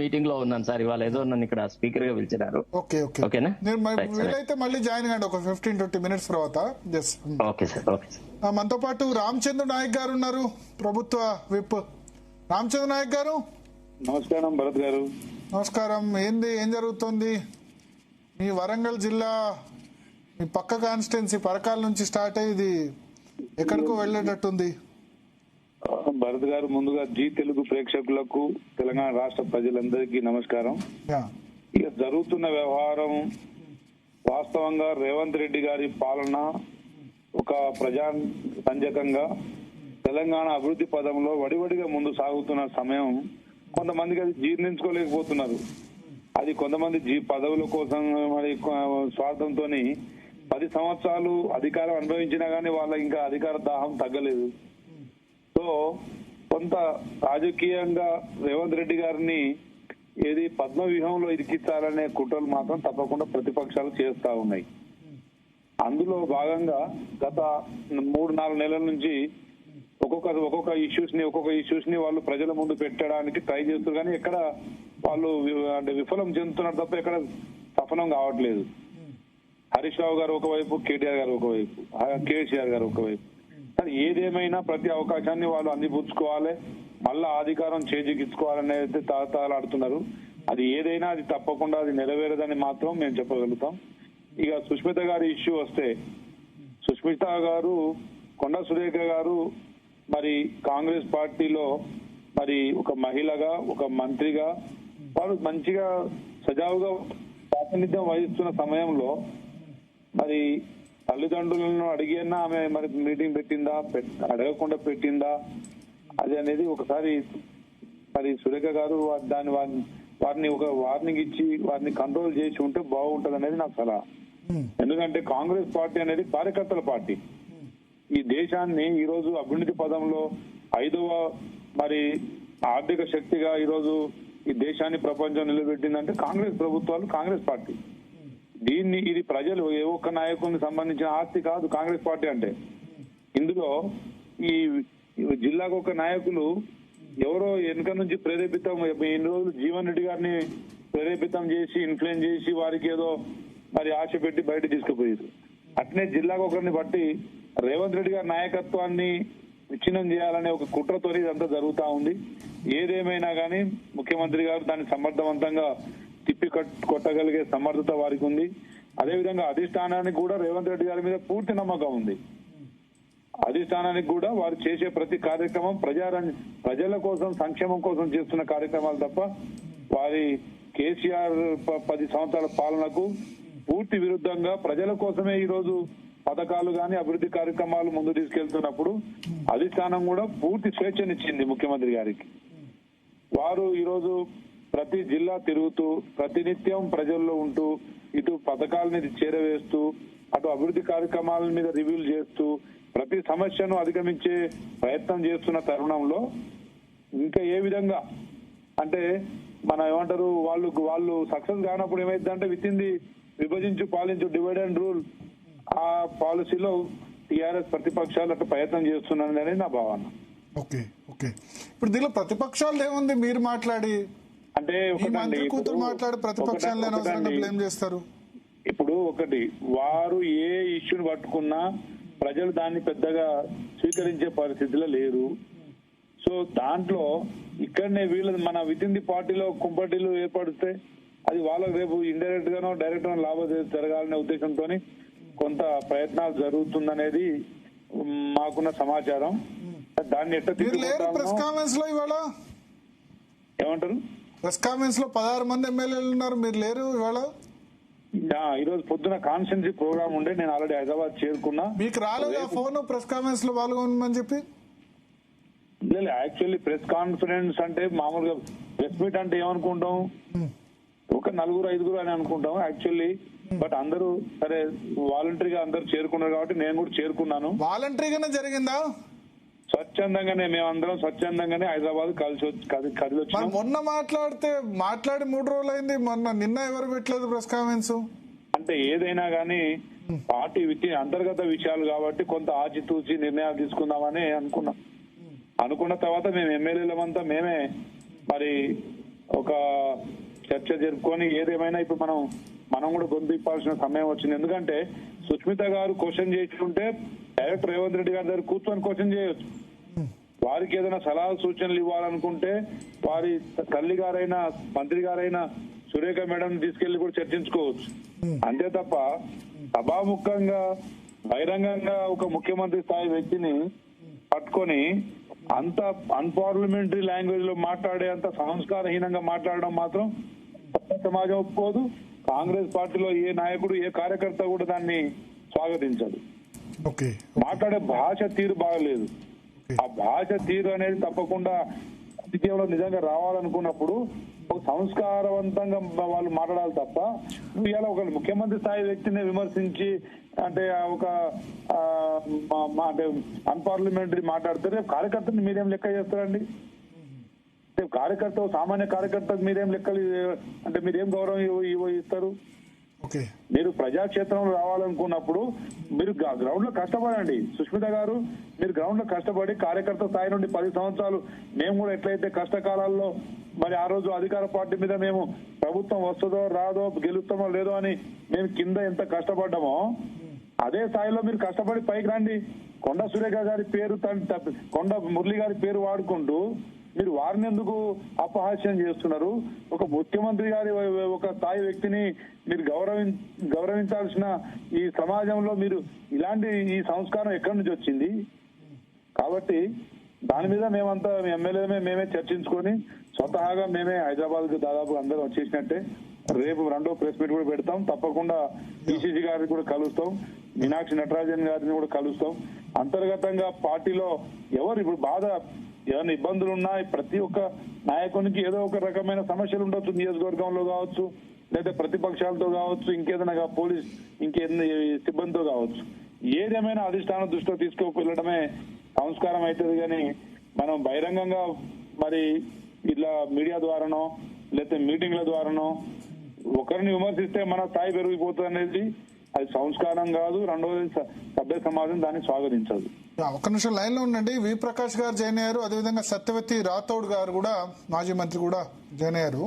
Meeting లో ఉన్నాను sir. ఇవాళ ఏదో నన్ను ఇక్కడ స్పీకర్ గా పిలిచారు. ఓకేనా? వీలైతే మళ్ళీ జాయిన్ కండి ఒక 15-20 మినిట్స్ తర్వాత. Okay sir. Okay sir. మనతో పాటు రామచంద్ర నాయక్ గారు ఉన్నారు, ప్రభుత్వ విప్. రామచంద్ర నాయక్ గారు నమస్కారం. భరత్ గారు నమస్కారం. ఏం జరుగుతోంది? మీ వరంగల్ జిల్లా మీ పక్క కాన్స్టిట్యున్సీ పరకాల నుంచి స్టార్ట్ అయ్యి ఇది ఎక్కడికో వెళ్ళేటట్టుంది. భరత్ గారు, ముందుగా జీ తెలుగు ప్రేక్షకులకు, తెలంగాణ రాష్ట్ర ప్రజలందరికీ నమస్కారం. ఇక జరుగుతున్న వ్యవహారం వాస్తవంగా రేవంత్ రెడ్డి గారి పాలన ఒక ప్రజా సంజకంగా తెలంగాణ అభివృద్ధి పదంలో వడివడిగా ముందు సాగుతున్న సమయం కొంతమందికి అది జీర్ణించుకోలేకపోతున్నారు. అది కొంతమంది పదవుల కోసం మరి స్వార్థంతో 10 సంవత్సరాలు అధికారం అనుభవించినా గానీ వాళ్ళ ఇంకా అధికార దాహం తగ్గలేదు. సో కొంత రాజకీయంగా రేవంత్ రెడ్డి గారిని ఏది పద్మవ్యూహంలో ఇరికించాలనే కుట్రలు మాత్రం తప్పకుండా ప్రతిపక్షాలు చేస్తా ఉన్నాయి. అందులో భాగంగా గత 3-4 నెలల నుంచి ఒక్కొక్క ఇష్యూస్ ని వాళ్ళు ప్రజల ముందు పెట్టడానికి ట్రై చేస్తారు, కానీ ఎక్కడ వాళ్ళు అంటే విఫలం చెందుతున్నారు తప్ప ఎక్కడ సఫలం కావట్లేదు. హరీష్ రావు గారు ఒకవైపు, కేటీఆర్ గారు ఒకవైపు, కేసీఆర్ గారు ఒకవైపు. కానీ ఏదేమైనా ప్రతి అవకాశాన్ని వాళ్ళు అందిపుచ్చుకోవాలి, మళ్ళా అధికారం చేజిక్కించుకోవాలనేది తాతాలాడుతున్నారు. అది ఏదైనా అది తప్పకుండా అది నెరవేరదని మాత్రం మేము చెప్పగలుగుతాం. ఇక సుష్మిత గారి ఇష్యూ వస్తే, సుష్మిత గారు, కొండా సురేఖ గారు మరి కాంగ్రెస్ పార్టీలో మరి ఒక మహిళగా, ఒక మంత్రిగా వారు మంచిగా సజావుగా ప్రాతినిధ్యం వహిస్తున్న సమయంలో మరి తల్లిదండ్రులను అడిగినా ఆమె మరి మీటింగ్ పెట్టిందా, అడగకుండా పెట్టిందా, అది అనేది ఒకసారి మరి సురేఖ గారు వారిని ఒక వార్నింగ్ ఇచ్చి వారిని కంట్రోల్ చేసి ఉంటే బాగుంటది అనేది నాకు సలహా. ఎందుకంటే కాంగ్రెస్ పార్టీ అనేది కార్యకర్తల పార్టీ. ఈ దేశాన్ని ఈ రోజు అభివృద్ధి పదంలో 5వ మరి ఆర్థిక శక్తిగా ఈరోజు ఈ దేశాన్ని ప్రపంచం నిలబెట్టిందంటే కాంగ్రెస్ ప్రభుత్వాలు, కాంగ్రెస్ పార్టీ. ఇది ప్రజలు ఏ ఒక్క నాయకునికి సంబంధించిన ఆస్తి కాదు కాంగ్రెస్ పార్టీ అంటే. ఇందులో ఈ జిల్లాకు ఒక నాయకులు ఎవరో వెనుక నుంచి ప్రేరేపితం, ఇన్ని రోజులు జీవన్ రెడ్డి గారిని ప్రేరేపితం చేసి ఇన్ఫ్లుయెన్స్ చేసి వారికి ఏదో మరి ఆశ పెట్టి బయట తీసుకుపోయారు. అట్నే జిల్లాకు ఒకరిని బట్టి రేవంత్ రెడ్డి గారి నాయకత్వాన్ని విచ్ఛిన్నం చేయాలనే ఒక కుట్రతో ఇదంతా జరుగుతా ఉంది. ఏదేమైనా కానీ ముఖ్యమంత్రి గారు దాన్ని సమర్థవంతంగా తిప్పి కొట్టగలిగే సమర్థత వారికి ఉంది. అదేవిధంగా అధిష్టానానికి కూడా రేవంత్ రెడ్డి గారి మీద పూర్తి నమ్మకం ఉంది. అధిష్టానానికి కూడా వారు చేసే ప్రతి కార్యక్రమం ప్రజల కోసం, సంక్షేమం కోసం చేస్తున్న కార్యక్రమాలు తప్ప వారి కేసీఆర్ 10 సంవత్సరాల పాలనకు పూర్తి విరుద్ధంగా ప్రజల కోసమే ఈ రోజు పథకాలు గాని అభివృద్ధి కార్యక్రమాలు ముందు తీసుకెళ్తున్నప్పుడు అధిష్టానం కూడా పూర్తి స్వేచ్ఛనిచ్చింది ముఖ్యమంత్రి గారికి. వారు ఈరోజు ప్రతి జిల్లా తిరుగుతూ ప్రతినిత్యం ప్రజల్లో ఉంటూ ఇటు పథకాలని చేరవేస్తూ అటు అభివృద్ధి కార్యక్రమాల మీద రివ్యూలు చేస్తూ ప్రతి సమస్యను అధిగమించే ప్రయత్నం చేస్తున్న తరుణంలో ఇంకా ఏ విధంగా అంటే మన ఏమంటారు వాళ్ళు సక్సెస్ కానప్పుడు ఏమైందంటే విత్తింది విభజించు పాలించు డివైడ్ అండ్ రూల్ ఆ పాలసీలో టీఆర్ఎస్ ప్రతిపక్షాలు అట్లా ప్రయత్నం చేస్తున్నారని అనేది నా భావన. ఓకే. ఇప్పుడు దీనిలో ప్రతిపక్షాలు ఏముంది? మీరు మాట్లాడి అంటే కూతురు మాట్లాడి ప్రతిపక్షాలు బ్లేమ్ చేస్తారు. ఇప్పుడు ఒకటి, వారు ఏ ఇష్యూని పట్టుకున్నా ప్రజలు దాన్ని పెద్దగా స్వీకరించే పరిస్థితిలో లేరు. సో దాంట్లో ఇక్కడనే వీళ్ళది మన వితిన్ ది పార్టీలో కుంపటీలు ఏర్పడితే అది వాళ్ళకు రేపు ఇండైరెక్ట్ గానో డైరెక్ట్ గానో లాభం జరగాలనే ఉద్దేశంతో కొంత ప్రయత్నాలు జరుగుతుందనేది మాకున్న సమాచారం. దాన్ని ప్రెస్ కాన్ఫరెన్స్ లో ఇవాళ ఏమంటారు? ప్రెస్ కాన్ఫరెన్స్ లో 16 మంది ఎమ్మెల్యేలు ఉన్నారు, మీరు లేరు ఇవాళ? ఈరోజు పొద్దున కాన్స్టిట్యున్సీ ప్రోగ్రామ్ ఉండే, నేను ఆల్రెడీ హైదరాబాద్ చేరుకున్నా. మీకు రాలేదు ఫోన్ ప్రెస్ కాన్ఫరెన్స్ లో పాల్గొనమని చెప్పి? యాక్చువల్లీ ప్రెస్ కాన్ఫరెన్స్ అంటే మామూలుగా ప్రెస్ మీట్ అంటే ఏమనుకుంటాం, ఒక 4-5 అని అనుకుంటాం యాక్చువల్లీ. బట్ అందరూ సరే వాలంటరీగా అందరూ చేరుకున్నారు కాబట్టి నేను కూడా చేరుకున్నాను. వాలంటరీగానే జరిగిందా? స్వచ్ఛందంగానే, మేమందరం స్వచ్ఛందంగానే హైదరాబాద్ కదిలి వచ్చాం. మొన్న మాట్లాడి 3 రోజులు అయింది. నిన్న ఎవరు పెట్టలేదు ప్రెస్ కాన్ఫరెన్స్? అంటే ఏదైనా గానీ పార్టీ అంతర్గత విషయాలు కాబట్టి కొంత ఆచితూచి నిర్ణయాలు తీసుకుందామని అనుకున్న తర్వాత మేము ఎమ్మెల్యేలమంతా మేమే మరి ఒక చర్చ జరుపుకొని ఏదేమైనా ఇప్పుడు మనం కూడా గొంతు ఇప్పాల్సిన సమయం వచ్చింది. ఎందుకంటే సుష్మిత గారు క్వశ్చన్ చేస్తుంటే డైరెక్ట్ రేవంత్ రెడ్డి గారి దగ్గర కూర్చొని క్వశ్చన్ చేయొచ్చు. వారికి ఏదైనా సలహాలు సూచనలు ఇవ్వాలనుకుంటే వారి తల్లి గారైనా మంత్రి గారైనా సురేఖ మేడం తీసుకెళ్లి కూడా చర్చించుకోవచ్చు. అంతే తప్ప సభాముఖంగా బహిరంగంగా ఒక ముఖ్యమంత్రి స్థాయి వ్యక్తిని పట్టుకొని అంత అన్పార్లమెంటరీ లాంగ్వేజ్ లో మాట్లాడే అంత సంస్కారహీనంగా మాట్లాడడం మాత్రం సమాజం ఒప్పుకోదు. కాంగ్రెస్ పార్టీలో ఏ నాయకుడు ఏ కార్యకర్త కూడా దాన్ని స్వాగతించదు. మాట్లాడే భాష తీరు బాగలేదు. ఆ భాష తీరు అనేది తప్పకుండా రాజకీయంలో నిజంగా రావాలనుకున్నప్పుడు ఒక సంస్కారవంతంగా వాళ్ళు మాట్లాడాలి తప్ప ఇవాళ ఒక ముఖ్యమంత్రి స్థాయి వ్యక్తిని విమర్శించి అంటే ఒక అంటే అన్పార్లమెంటరీ మాట్లాడితే రేపు కార్యకర్తని మీరేం లెక్క చేస్తారండి? రేపు కార్యకర్త సామాన్య కార్యకర్తకు మీరేం లెక్కలు అంటే మీరేం గౌరవం ఇస్తారు? మీరు ప్రజాక్షేత్రంలో రావాలనుకున్నప్పుడు మీరు గ్రౌండ్ లో కష్టపడండి. సుష్మిత గారు మీరు గ్రౌండ్ లో కష్టపడి కార్యకర్త స్థాయి నుండి 10 సంవత్సరాలు మేము కూడా ఎట్లయితే కష్టకాలాల్లో మరి ఆ రోజు అధికార పార్టీ మీద మేము ప్రభుత్వం వస్తుందో రాదో గెలుస్తామో లేదో అని మేము కింద ఎంత కష్టపడ్డామో అదే స్థాయిలో మీరు కష్టపడి పైకి రండి. కొండ సురేఖ గారి పేరు కొండ మురళి గారి పేరు వాడుకుంటూ మీరు వారిని ఎందుకు అపహాస్యం చేస్తున్నారు? ఒక ముఖ్యమంత్రి గారి ఒక స్థాయి వ్యక్తిని మీరు గౌరవించాల్సిన ఈ సమాజంలో మీరు ఇలాంటి ఈ సంస్కారం ఎక్కడి నుంచి వచ్చింది? కాబట్టి దాని మీద మేమంతా మేమే చర్చించుకొని స్వతహాగా మేమే హైదరాబాద్ కు దాదాపు అందరూ వచ్చేసినట్టే రేపు 2వ ప్రెస్ మీట్ కూడా పెడతాం. తప్పకుండా పిసిసి గారిని కూడా కలుస్తాం, మీనాక్షి నటరాజన్ గారిని కూడా కలుస్తాం. అంతర్గతంగా పార్టీలో ఎవరు ఇప్పుడు బాధ ఏమైనా ఇబ్బందులు ఉన్నా ప్రతి ఒక్క నాయకునికి ఏదో ఒక రకమైన సమస్యలు ఉండొచ్చు. నియోజకవర్గంలో కావచ్చు, లేదా ప్రతిపక్షాలతో కావచ్చు, ఇంకేదైనా పోలీస్ ఇంకేదైనా సిబ్బందితో కావచ్చు. ఏదేమైనా అధిష్టానం దృష్టిలో తీసుకువెళ్ళడమే సంస్కారం అవుతుంది. కానీ మనం బహిరంగంగా మరి ఇట్లా మీడియా ద్వారానో లేకపోతే మీటింగ్ల ద్వారానో ఒకరిని విమర్శిస్తే మన స్థాయి పెరిగిపోతుంది అనేది అది సంస్కారం కాదు. రెండవది సభ్య సమాజం దాన్ని స్వాగతించదు. ఒక్క నిమిషం లైన్ లో ఉండండి. వి ప్రకాష్ గారు జాయిన్ అయ్యారు, అదేవిధంగా సత్యవతి రాథోడ్ గారు కూడా మాజీ మంత్రి కూడా జాయిన్ అయ్యారు.